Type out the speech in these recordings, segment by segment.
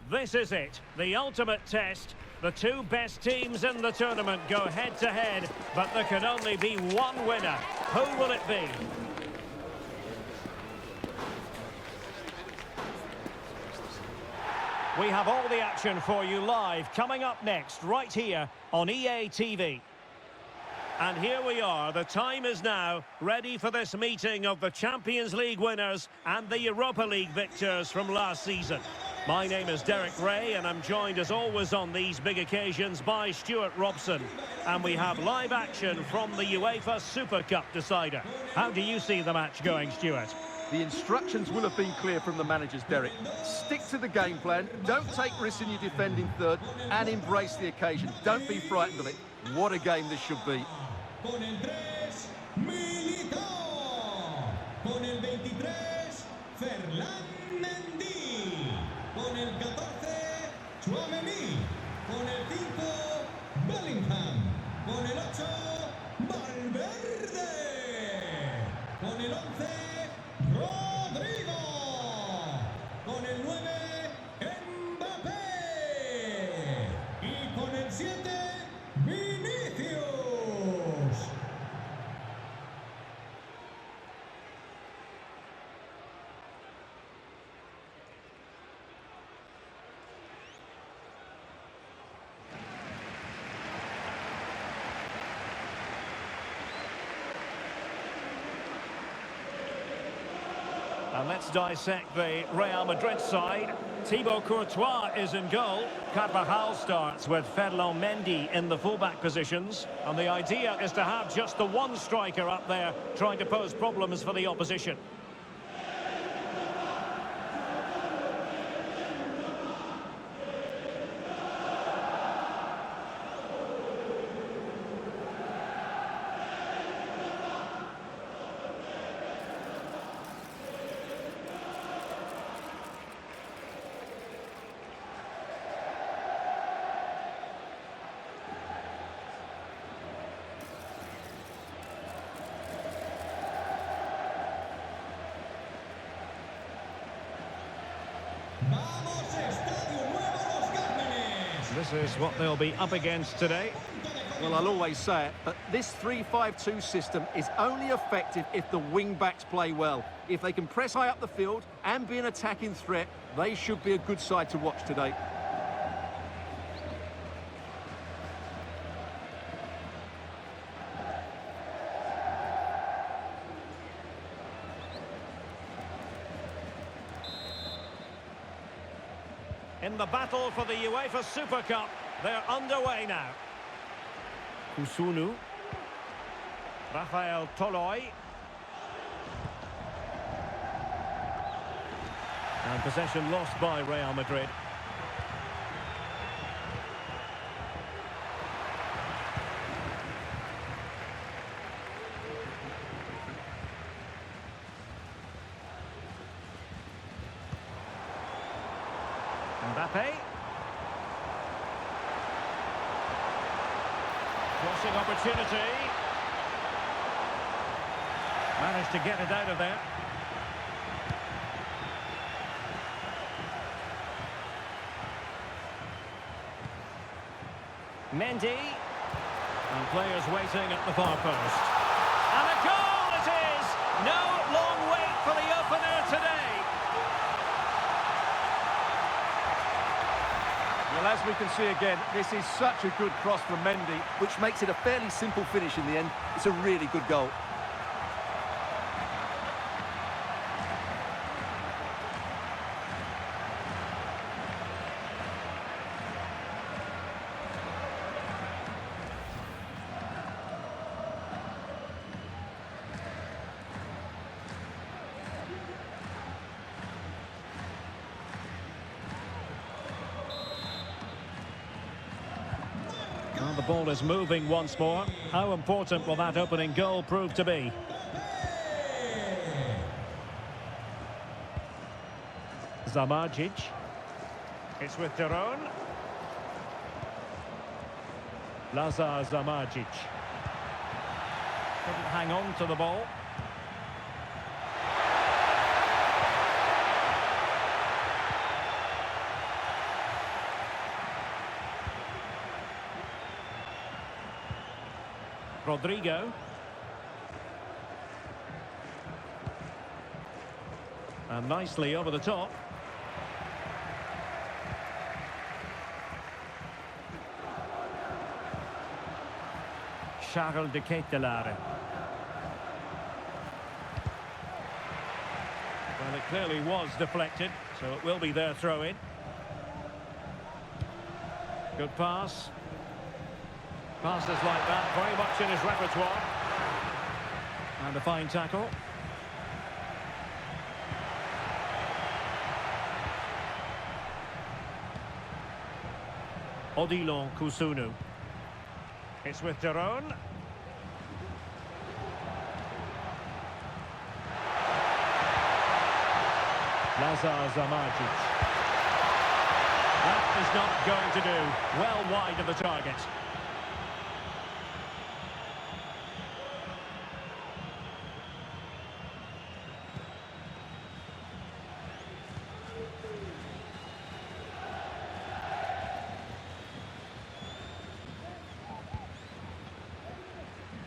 This is it, the ultimate test. The two best teams in the tournament go head-to-head, but there can only be one winner. Who will it be? We have all the action for you live, coming up next, right here on EA TV. And here we are, the time is now, ready for this meeting of the Champions League winners and the Europa League victors from last season. My name is Derek Ray, and I'm joined as always on these big occasions by Stuart Robson. And we have live action from the UEFA Super Cup decider. How do you see the match going, Stuart? The instructions will have been clear from the managers, Derek. Stick to the game plan, don't take risks in your defending third, and embrace the occasion. Don't be frightened of it. What a game this should be. Con el 3, Militao. Con el 23, Ferland Mendy. Con el 14, Chouameni. Con el 5, Bellingham. Con el 8, Valverde. Con el 11, Rodrigo. Con el 9, Mbappé. Y con el 7, Vinicius. And let's dissect the Real Madrid side. Thibaut Courtois is in goal. Carvajal starts with Ferland Mendy in the fullback positions. And the idea is to have just the one striker up there trying to pose problems for the opposition. This is what they'll be up against today. Well, I'll always say it, but this 3-5-2 system is only effective if the wing-backs play well. If they can press high up the field and be an attacking threat, they should be a good side to watch today. In the battle for the UEFA Super Cup, they're underway now. Kusunu. Rafael Toloi. And possession lost by Real Madrid. Mbappé. Crossing opportunity. Managed to get it out of there. Mendy. And players waiting at the far post. And a goal it is! No long wait for the opener today. Well, as we can see again, this is such a good cross from Mendy, which makes it a fairly simple finish in the end. It's a really good goal. Well, the ball is moving once more. How important will that opening goal prove to be? Zamardzic. It's with Deron. Lazar Zamardzic. Couldn't hang on to the ball. Rodrigo. And nicely over the top. Charles de Ketelaere. Well, it clearly was deflected, so it will be their throw-in. Good pass. Passes like that, very much in his repertoire. And a fine tackle. Odilon Kusunu. It's with Daron. Lazar Zamajic. That is not going to do. Well wide of the target.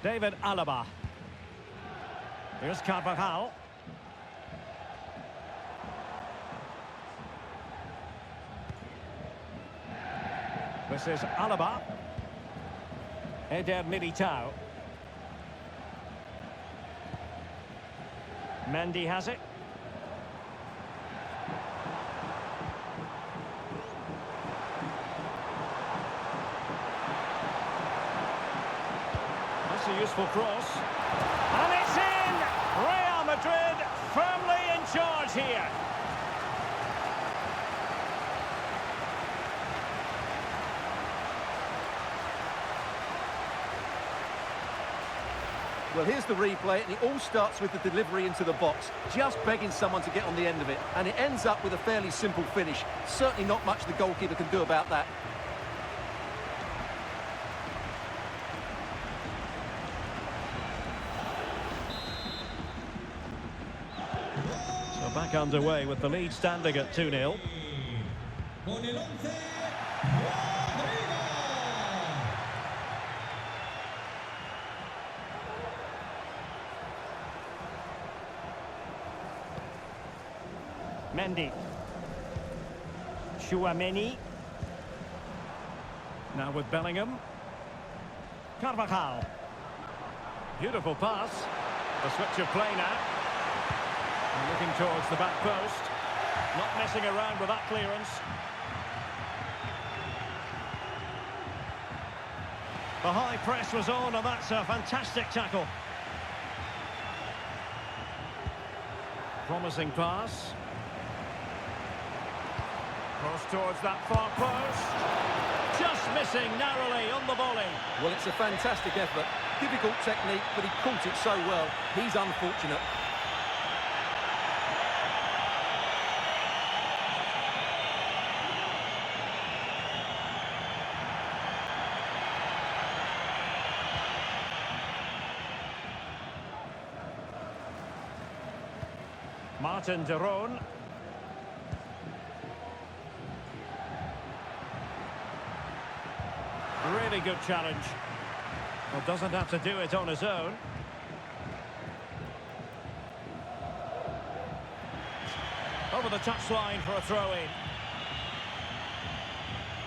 David Alaba. Here's Carvajal. This is Alaba. Eder Militao. Mendy has it. That's a useful cross. And it's in! Real Madrid firmly in charge here. Well, here's the replay, and it all starts with the delivery into the box, just begging someone to get on the end of it, and it ends up with a fairly simple finish. Certainly not much the goalkeeper can do about that. So back underway with the lead standing at 2-0. Con el 11, Rodrigo. Mendy. Chouameni. Now with Bellingham. Carvajal. Beautiful pass. The switch of play now. And looking towards the back post. Not messing around with that clearance. The high press was on, and that's a fantastic tackle. Promising pass. Cross towards that far post. Just missing narrowly on the volley. Well, it's a fantastic effort. Difficult technique, but he caught it so well. He's unfortunate. Martin Daron. Really good challenge. Well, doesn't have to do it on his own. Over the touchline for a throw-in.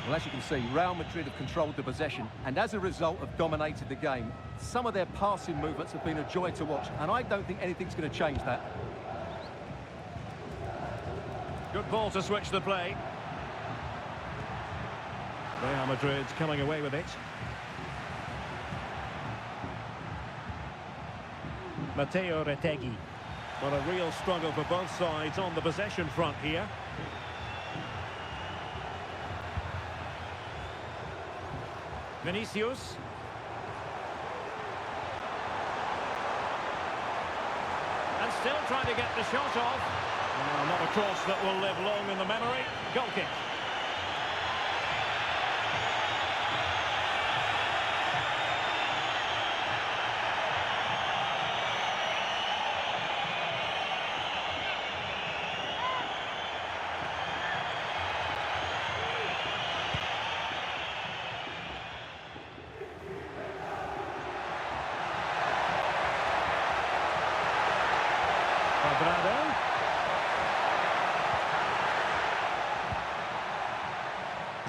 Well, as you can see, Real Madrid have controlled the possession and as a result have dominated the game. Some of their passing movements have been a joy to watch, and I don't think anything's going to change that. Good ball to switch the play. Real Madrid coming away with it. Matteo Retegui. Well, a real struggle for both sides on the possession front here. Vinicius. And still trying to get the shot off. Well, not a cross that will live long in the memory. Goal kick.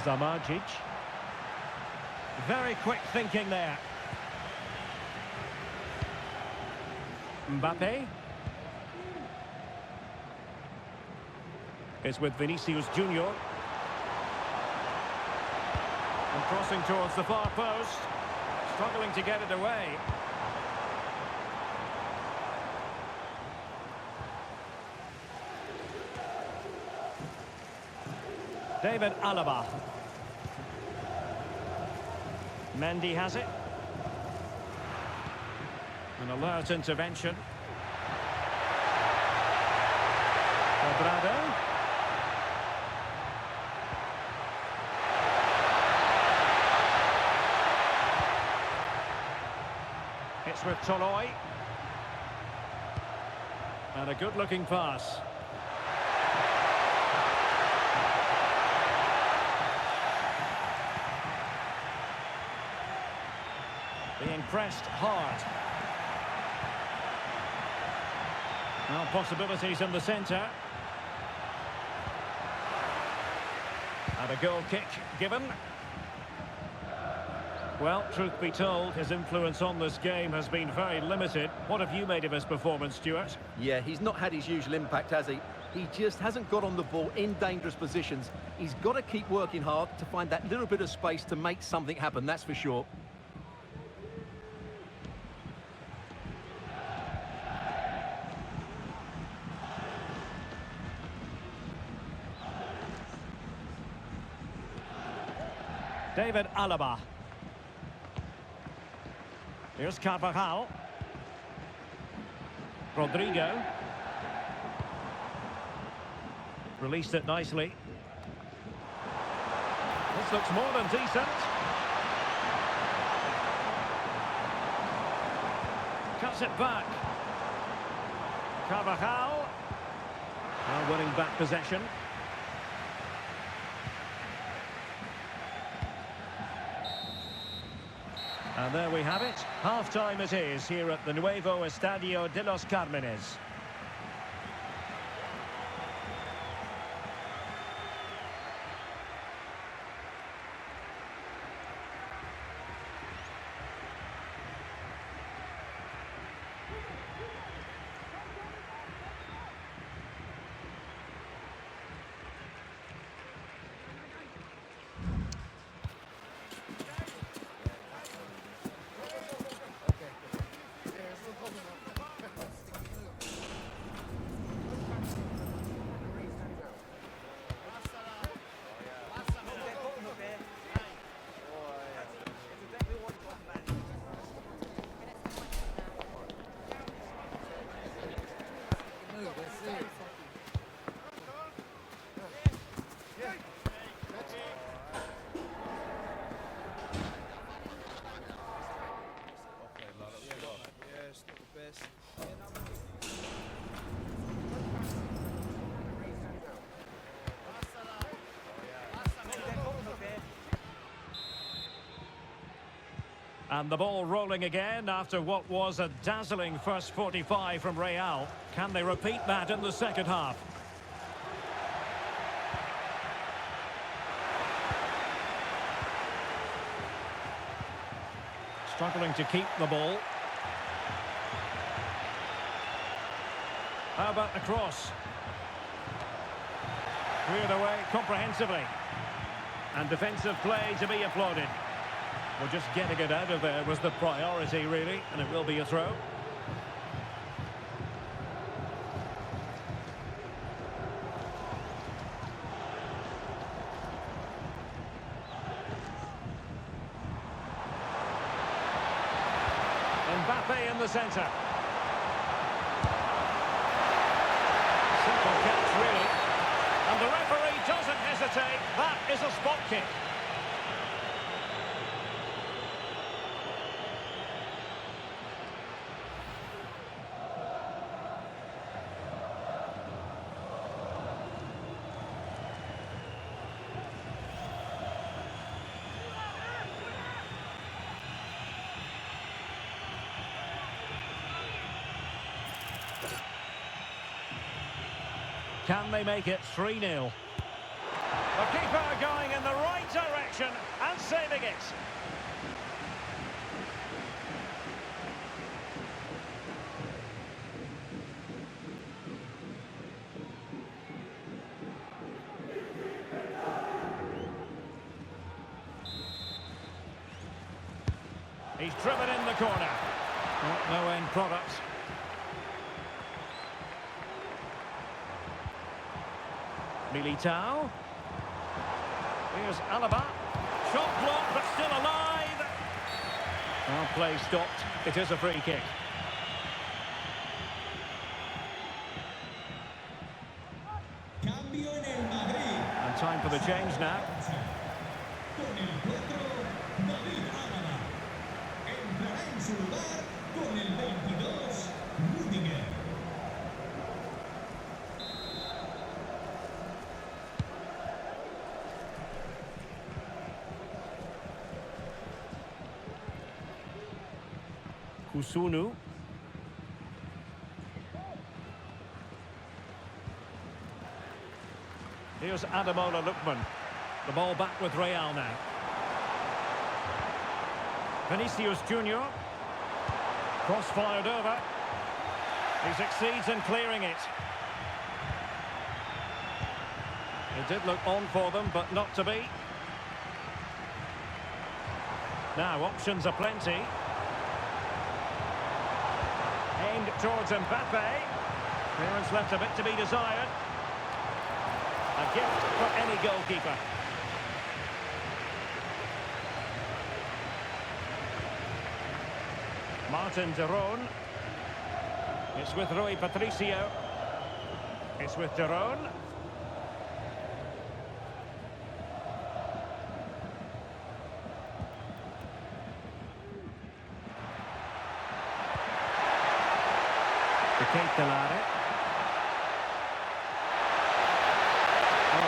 Zamardzic. Very quick thinking there. Mbappe. It's with Vinicius Junior. And crossing towards the far post. Struggling to get it away. David Alaba. Mendy has it. An alert intervention. Cuadrado. It's with Toloi. And a good-looking pass. Being pressed hard. Now possibilities in the centre. And a goal kick given. Well, truth be told, his influence on this game has been very limited. What have you made of his performance, Stuart? Yeah, he's not had his usual impact, has he? He just hasn't got on the ball in dangerous positions. He's got to keep working hard to find that little bit of space to make something happen, that's for sure. David Alaba. Here's Carvajal. Rodrigo. Released it nicely. This looks more than decent. Cuts it back. Carvajal. Now winning back possession. And there we have it. Half-time it is here at the Nuevo Estadio de los Cármenes. And the ball rolling again after what was a dazzling first 45 from Real. Can they repeat that in the second half? Struggling to keep the ball. How about the cross? Cleared away comprehensively. And defensive play to be applauded. Well, just getting it out of there was the priority, really, and it will be a throw. Mbappe in the centre. Simple catch, really. And the referee doesn't hesitate. That is a spot kick. Can they make it 3-0? The keeper going in the right direction and saving it. He's driven in the corner. No end product. Militao. Here's Alaba. Shot blocked, but still alive. Well, play stopped. It is a free kick. Cambio en el Madrid. And time for the change now. Con el 4, David Alaba. Entrará en su lugar con el 22, Rudiger. Kusunu. Here's Ademola Lookman. The ball back with Real now. Vinicius Junior. Cross fired over. He succeeds in clearing it. It did look on for them, but not to be. Now options are plenty. Aimed towards Mbappe. Clearance left a bit to be desired. A gift for any goalkeeper. Martin de Roon. It's with Rui Patricio. It's with de Roon.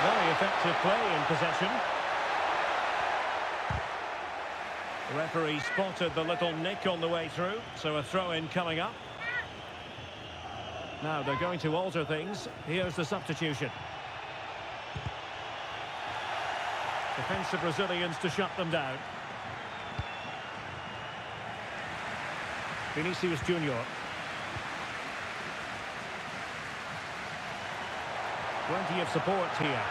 Very effective play in possession. The referee spotted the little nick on the way through, so a throw-in coming up. Now they're going to alter things. Here's the substitution. Defensive Brazilians to shut them down. Vinicius Junior. Plenty of support here.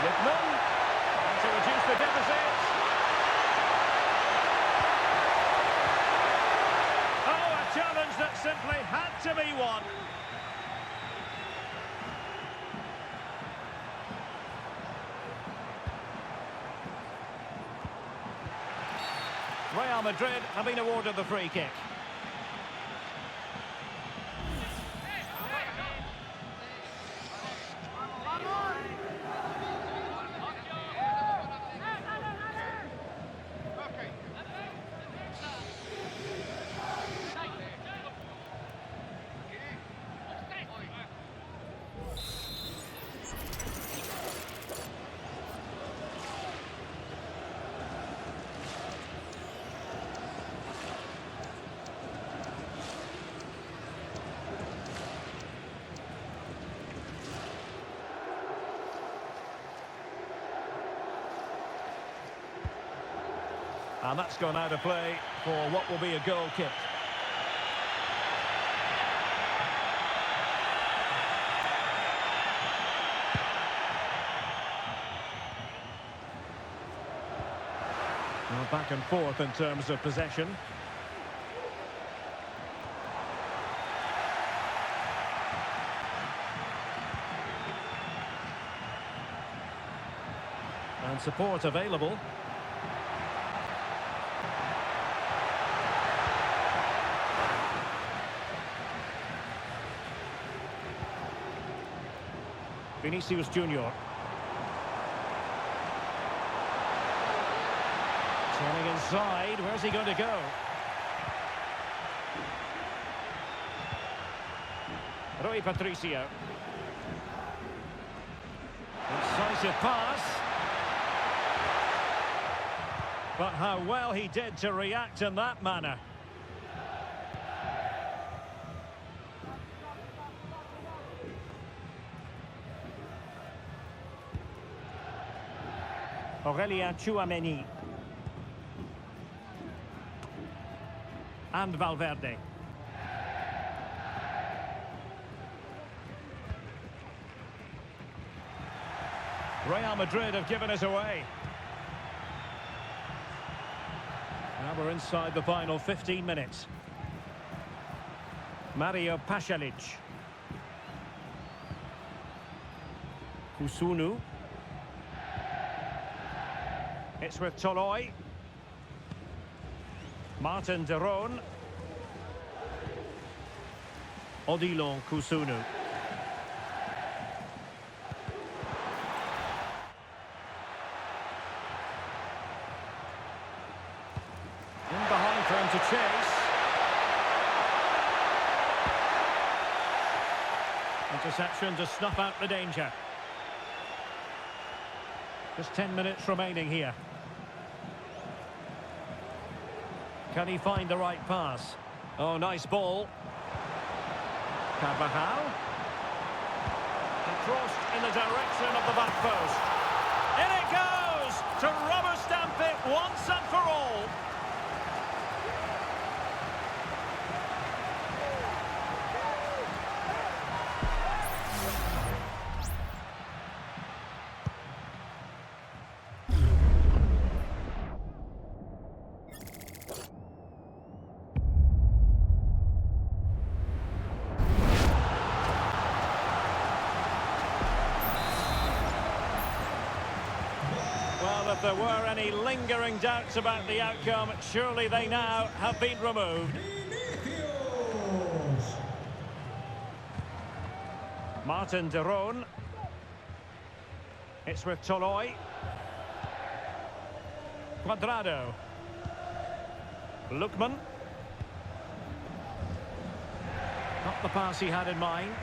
Lippmann, and to reduce the deficit. Oh, a challenge that simply had to be won. Real Madrid have been awarded the free kick. And that's gone out of play for what will be a goal kick. Well, back and forth in terms of possession. And support available. Vinicius Junior. Turning inside, where's he going to go? Rui Patricio. Incisive pass. But how well he did to react in that manner. Aurelien Tchouameni. And Valverde. Real Madrid have given us away. Now we're inside the final 15 minutes. Mario Pasalic. Kusunu. It's with Toloi. Martin de Roon. Odilon Kusunu. In behind for him to chase. Interception to snuff out the danger. Just 10 minutes remaining here. Can he find the right pass? Oh, nice ball. Carvajal. And crossed in the direction of the back post. In it goes! To rubber stamp it once and for all. Well, if there were any lingering doubts about the outcome, surely they now have been removed. Vinicius. Martin de Roon. It's with Toloi. Cuadrado. Lookman. Not the pass he had in mind.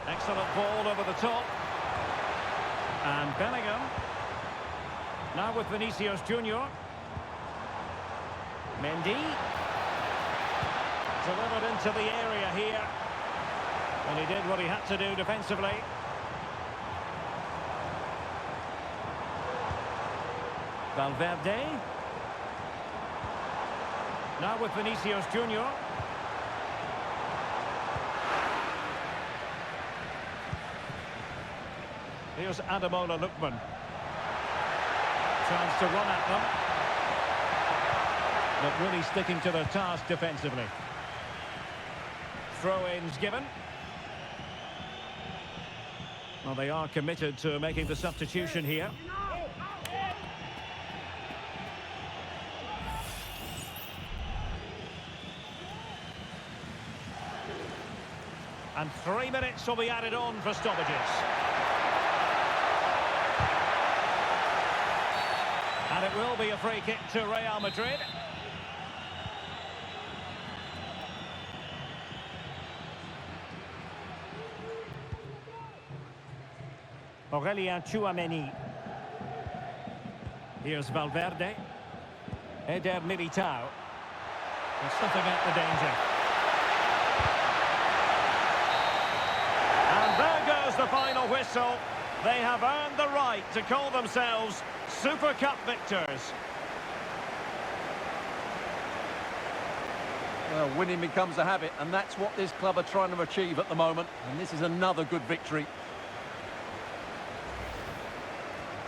Excellent ball over the top. And Bellingham. Now with Vinicius Junior. Mendy. Delivered into the area here. And he did what he had to do defensively. Valverde. Now with Vinicius Junior. Here's Ademola Lookman. Chance to run at them. But really sticking to their task defensively. Throw-ins given. Well, they are committed to making the substitution here. And 3 minutes will be added on for stoppages. And it will be a free kick to Real Madrid. Aurelien Tchouameni. Here's Valverde. Eder Militao. And snuffing out the danger. And there goes the final whistle. They have earned the right to call themselves Super Cup victors. Well, winning becomes a habit, and that's what this club are trying to achieve at the moment. And this is another good victory.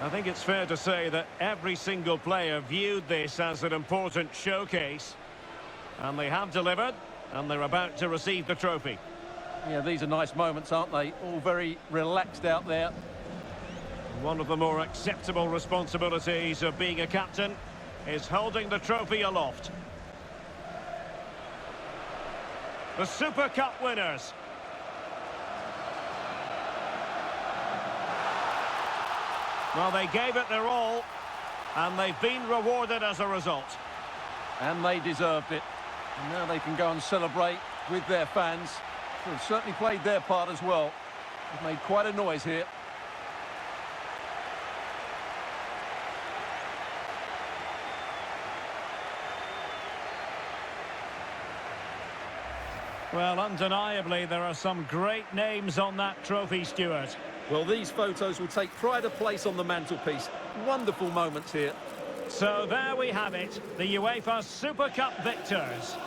I think it's fair to say that every single player viewed this as an important showcase. And they have delivered, and they're about to receive the trophy. Yeah, these are nice moments, aren't they? All very relaxed out there. One of the more acceptable responsibilities of being a captain is holding the trophy aloft. The Super Cup winners. Well, they gave it their all, and they've been rewarded as a result. And they deserved it. And now they can go and celebrate with their fans. They've certainly played their part as well. They've made quite a noise here. Well, undeniably, there are some great names on that trophy, Stuart. Well, these photos will take pride of place on the mantelpiece. Wonderful moments here. So there we have it, the UEFA Super Cup victors.